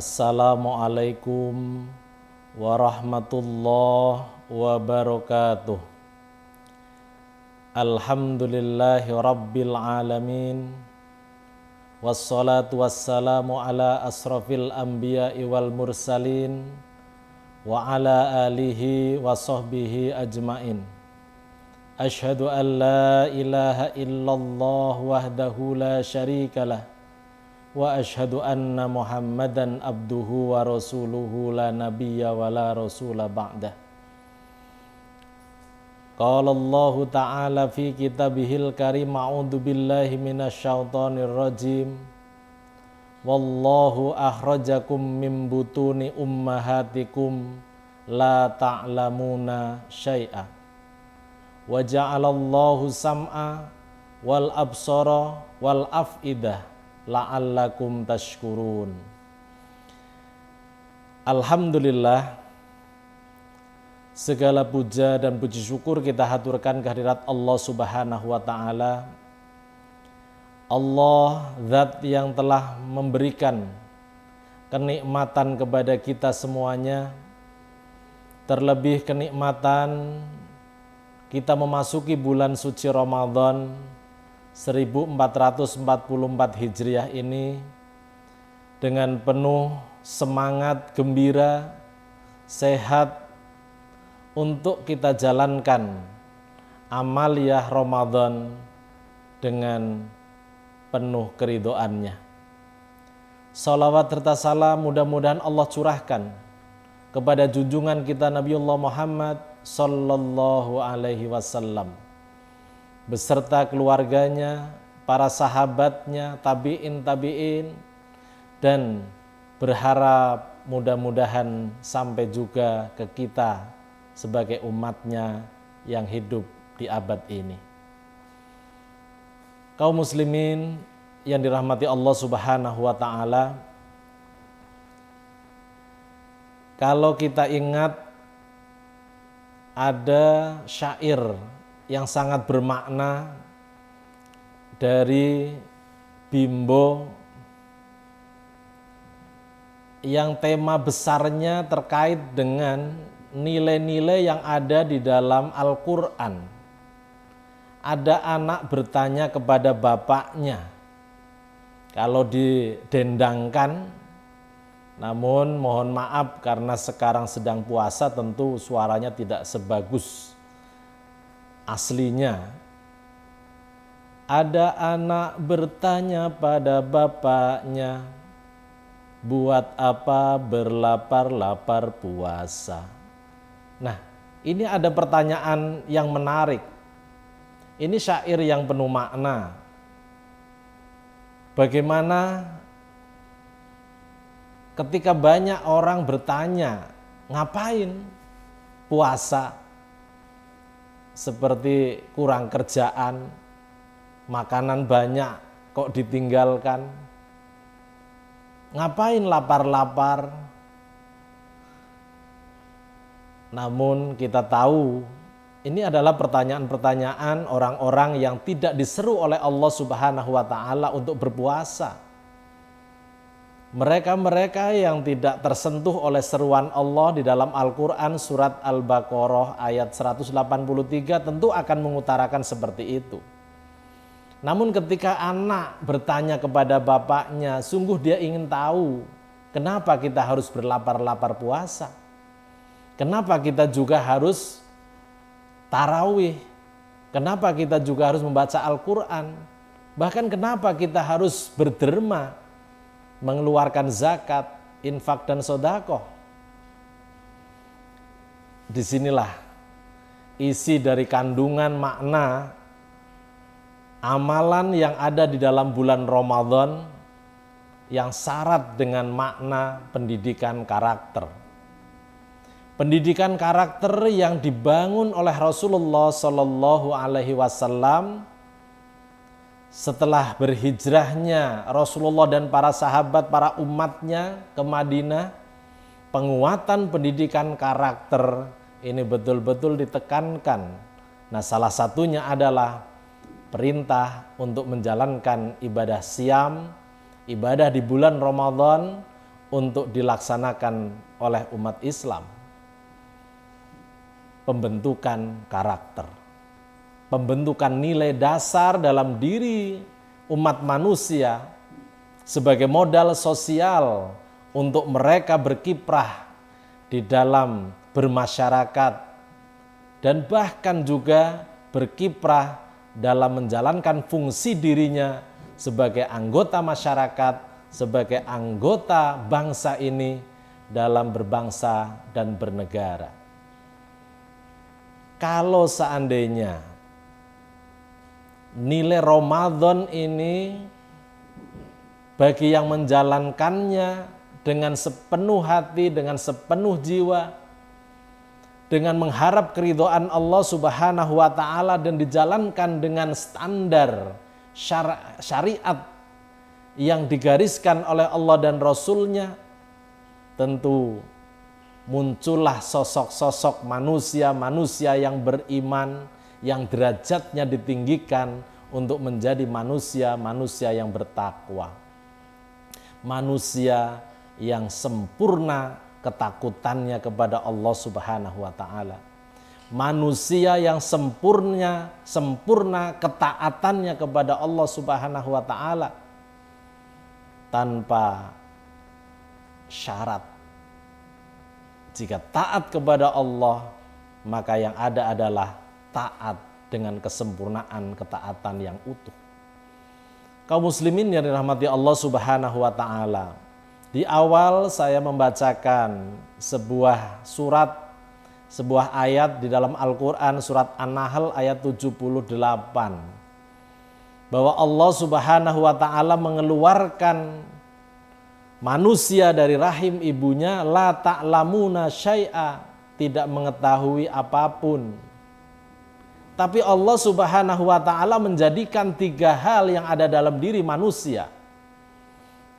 Assalamualaikum warahmatullahi wabarakatuh. Alhamdulillahi rabbil alamin. Wassalatu wassalamu ala asrafil anbiya'i wal mursalin wa ala alihi wa sahbihi ajmain. Ashhadu an la ilaha illallah wahdahu la syarikalah wa ashhadu anna Muhammadan abduhu wa rasuluhu la nabiyya wa la rasula ba'dah. Qala Allah ta'ala fi kitabihil karim, a'udzu billahi minasyaitonir rajim. Wallahu akhrajakum min butuni ummahatikum la ta'lamuna syai'a. Wa ja'alallahu sam'a wal absara wal af'idah la'allakum tashkurun. Alhamdulillah, segala puja dan puji syukur kita haturkan kehadirat Allah Subhanahu wa ta'ala. Allah, zat yang telah memberikan kenikmatan kepada kita semuanya, terlebih kenikmatan kita memasuki bulan suci Ramadan 1444 Hijriah ini dengan penuh semangat, gembira, sehat untuk kita jalankan amaliyah Ramadan dengan penuh keridhoannya. Salawat serta salam mudah-mudahan Allah curahkan kepada junjungan kita Nabiullah Muhammad sallallahu alaihi wasallam beserta keluarganya, para sahabatnya, tabi'in, dan berharap mudah-mudahan sampai juga ke kita sebagai umatnya yang hidup di abad ini. Kaum muslimin yang dirahmati Allah Subhanahu wa ta'ala, kalau kita ingat ada syair yang sangat bermakna dari Bimbo yang tema besarnya terkait dengan nilai-nilai yang ada di dalam Al-Quran. Ada anak bertanya kepada bapaknya, kalau didendangkan, namun mohon maaf karena sekarang sedang puasa tentu suaranya tidak sebagus aslinya. Ada anak bertanya pada bapaknya, buat apa berlapar-lapar puasa? Nah, ini ada pertanyaan yang menarik. Ini syair yang penuh makna. Bagaimana ketika banyak orang bertanya, ngapain puasa? Seperti kurang kerjaan, makanan banyak kok ditinggalkan, ngapain lapar-lapar? Namun kita tahu ini adalah pertanyaan-pertanyaan orang-orang yang tidak diseru oleh Allah Subhanahu wa ta'ala untuk berpuasa. Mereka-mereka yang tidak tersentuh oleh seruan Allah di dalam Al-Quran surat Al-Baqarah ayat 183 tentu akan mengutarakan seperti itu. Namun ketika anak bertanya kepada bapaknya, sungguh dia ingin tahu kenapa kita harus berlapar-lapar puasa. Kenapa kita juga harus tarawih. Kenapa kita juga harus membaca Al-Quran. Bahkan kenapa kita harus berderma, mengeluarkan zakat, infak dan sedekah. Disinilah isi dari kandungan makna amalan yang ada di dalam bulan Ramadan yang syarat dengan makna pendidikan karakter. Pendidikan karakter yang dibangun oleh Rasulullah Shallallahu Alaihi Wasallam setelah berhijrahnya Rasulullah dan para sahabat, para umatnya ke Madinah. Penguatan pendidikan karakter ini betul-betul ditekankan. Nah, salah satunya adalah perintah untuk menjalankan ibadah siam, ibadah di bulan Ramadan untuk dilaksanakan oleh umat Islam. Pembentukan karakter, pembentukan nilai dasar dalam diri umat manusia sebagai modal sosial untuk mereka berkiprah di dalam bermasyarakat dan bahkan juga berkiprah dalam menjalankan fungsi dirinya sebagai anggota masyarakat, sebagai anggota bangsa ini dalam berbangsa dan bernegara. Kalau seandainya nilai Ramadan ini bagi yang menjalankannya dengan sepenuh hati, dengan sepenuh jiwa, dengan mengharap keridhaan Allah Subhanahu wa taala dan dijalankan dengan standar syariat yang digariskan oleh Allah dan Rasul-Nya, tentu muncullah sosok-sosok manusia-manusia yang beriman, yang derajatnya ditinggikan untuk menjadi manusia-manusia yang bertakwa. Manusia yang sempurna ketakutannya kepada Allah Subhanahu wa taala. Manusia yang sempurna ketaatannya kepada Allah Subhanahu wa taala tanpa syarat. Jika taat kepada Allah, maka yang ada adalah taat dengan kesempurnaan ketaatan yang utuh. Kaum muslimin yang dirahmati Allah Subhanahu wa taala, di awal saya membacakan sebuah ayat di dalam Al-Quran, surat An-Nahl ayat 78, bahwa Allah Subhanahu wa taala mengeluarkan manusia dari rahim ibunya, la ta'lamuna syai'a, tidak mengetahui apapun. Tapi Allah Subhanahu wa taala menjadikan 3 hal yang ada dalam diri manusia.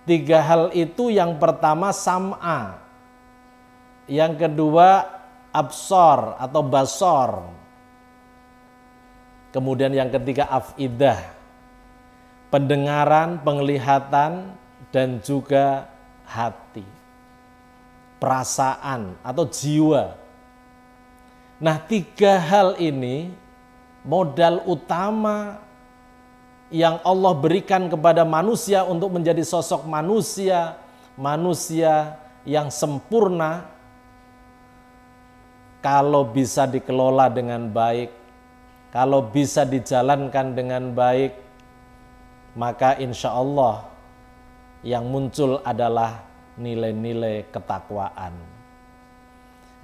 3 hal itu, yang pertama sam'a, yang kedua absor atau basor, kemudian yang ketiga afidah, pendengaran, penglihatan, dan juga hati, perasaan atau jiwa. Nah, 3 hal ini modal utama yang Allah berikan kepada manusia untuk menjadi sosok manusia yang sempurna. Kalau bisa dikelola dengan baik, kalau bisa dijalankan dengan baik, maka insya Allah yang muncul adalah nilai-nilai ketakwaan.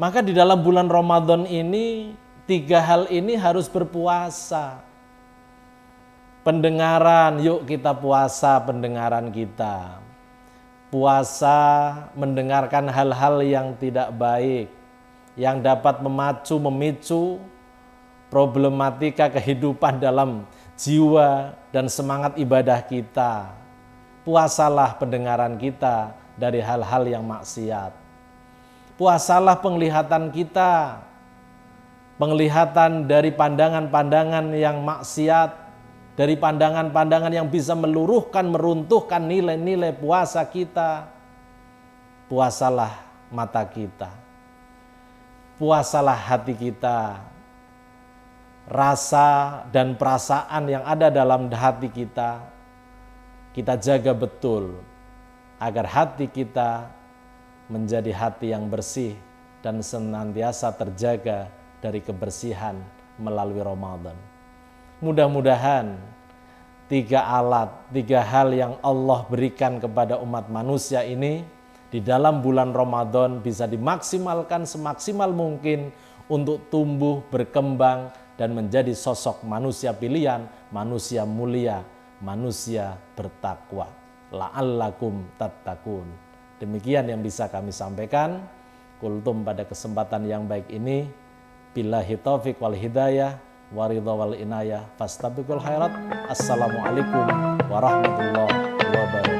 Maka di dalam bulan Ramadan ini 3 hal ini harus berpuasa. Pendengaran, yuk kita puasa pendengaran kita. Puasa mendengarkan hal-hal yang tidak baik, yang dapat memicu problematika kehidupan dalam jiwa dan semangat ibadah kita. Puasalah pendengaran kita dari hal-hal yang maksiat. Puasalah penglihatan kita, penglihatan dari pandangan-pandangan yang maksiat, dari pandangan-pandangan yang bisa meluruhkan, meruntuhkan nilai-nilai puasa kita. Puasalah mata kita, puasalah hati kita, rasa dan perasaan yang ada dalam hati kita jaga betul agar hati kita menjadi hati yang bersih dan senantiasa terjaga dari kebersihan melalui Ramadan. Mudah-mudahan 3 hal yang Allah berikan kepada umat manusia ini di dalam bulan Ramadan bisa dimaksimalkan semaksimal mungkin untuk tumbuh, berkembang, dan menjadi sosok manusia pilihan, manusia mulia, manusia bertakwa. La'allakum tattaqun. Demikian yang bisa kami sampaikan. Kultum pada kesempatan yang baik ini. Billahi taufiq wal hidayah. Waridha wal inayah fastabiqul khairat. Assalamualaikum warahmatullahi wabarakatuh.